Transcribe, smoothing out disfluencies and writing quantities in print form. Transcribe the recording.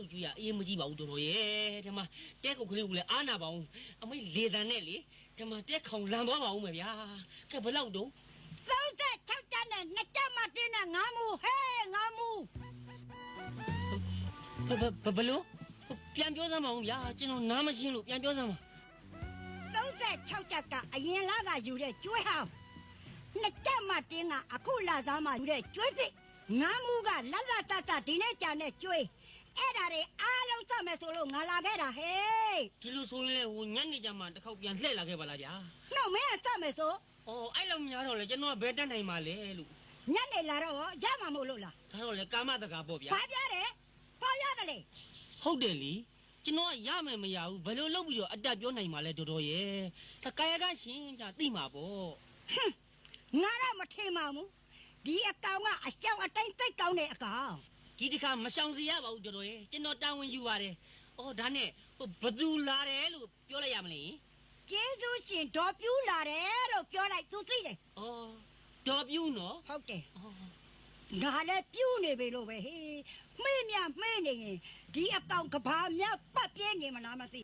လို့ကြွေးရအေးမကြည့်ပါဘူးတော်တော်ရဲ့ဒီမှာတဲကုတ်ကလေးကိုလည်းအားနာပါအောင်အမေလေတန်နဲ့လေဒီမှာတဲခေါင်လန်သွားပါအောင်မယ်ဗျာကဲဘယ်လောက်တုံး36ကျပ်နဲ့2ကျပ်မှတင်းနဲ့9မူဟဲ့9မူဘလို့ပြန်ပြောစမ်းပါဦးဗျာကျွန်တော်နားမရှင်းလို့ပြန်ပြောစမ်းပါ36ကျပ်ကအရင်လကယူတဲ့ကျွေးဟောင်း2ကျပ်မှတင်းကအခုလသားမှယူတဲ့ကျွေးစစ်9မူကလတ်လတ်တတ်ဒီနေ့ကြာနဲ့ကျွေးအဲ့ဒါတွေအားလုံးစမယ်ဆိုလို့ငါလာခဲ့တာဟဲ့ဒီလိုဆိုရင်လေဟိုညနေကြမှာတစ်ခေါက်ပြန်လှည့်လာခဲ့ပါလားဗျာနှုတ်မင်းကစမယ်ဆိုအဲ့လိုများတော့လေကျွန်တော်ကဘယ်တက်နိုင်မှာလဲလို့ညနေလာတော့ရမှာမို့လို့လားဒါတော့လေကာမတကာပေါ့ဗျာဘာပြောတယ်ဘာရတယ်လေဟုတ်တယ်လीကျွန်တော်ကရမယ်မရဘူးဘယ်လိုလုပ်ပြီးတော့အတက်ပြောနိုင်မှာလဲတော်တော်ရဲ့ဒါကာယကရှင်ကြသိမှာပေါ့ငါတော့မထင်ပါဘူးဒီအကောင်ကအရှောင်းအတိုင်းသိတ်ကောင်းတဲ့အကောင်ဒီတစ်ခါမရှောင်စီရပါဘူးတော်တော်ရဲ့ကျွန်တော်တာဝန်ယူပါတယ်ဒါနဲ့ဘသူလာတယ်လို့ပြောလိုက်ရမလဲကျေးဇူးရှင်ဒေါ်ပြူးလာတယ်လို့ပြောလိုက်သူသိတယ်ဒေါ်ပြူးနော်ဟုတ်တယ်ငါလည်းပြူးနေပြီလို့ပဲဟေးမှေးမြမှေးနေရင်ဒီအကောင်ကဘာမြပတ်ပြင်းနေမလားမသိ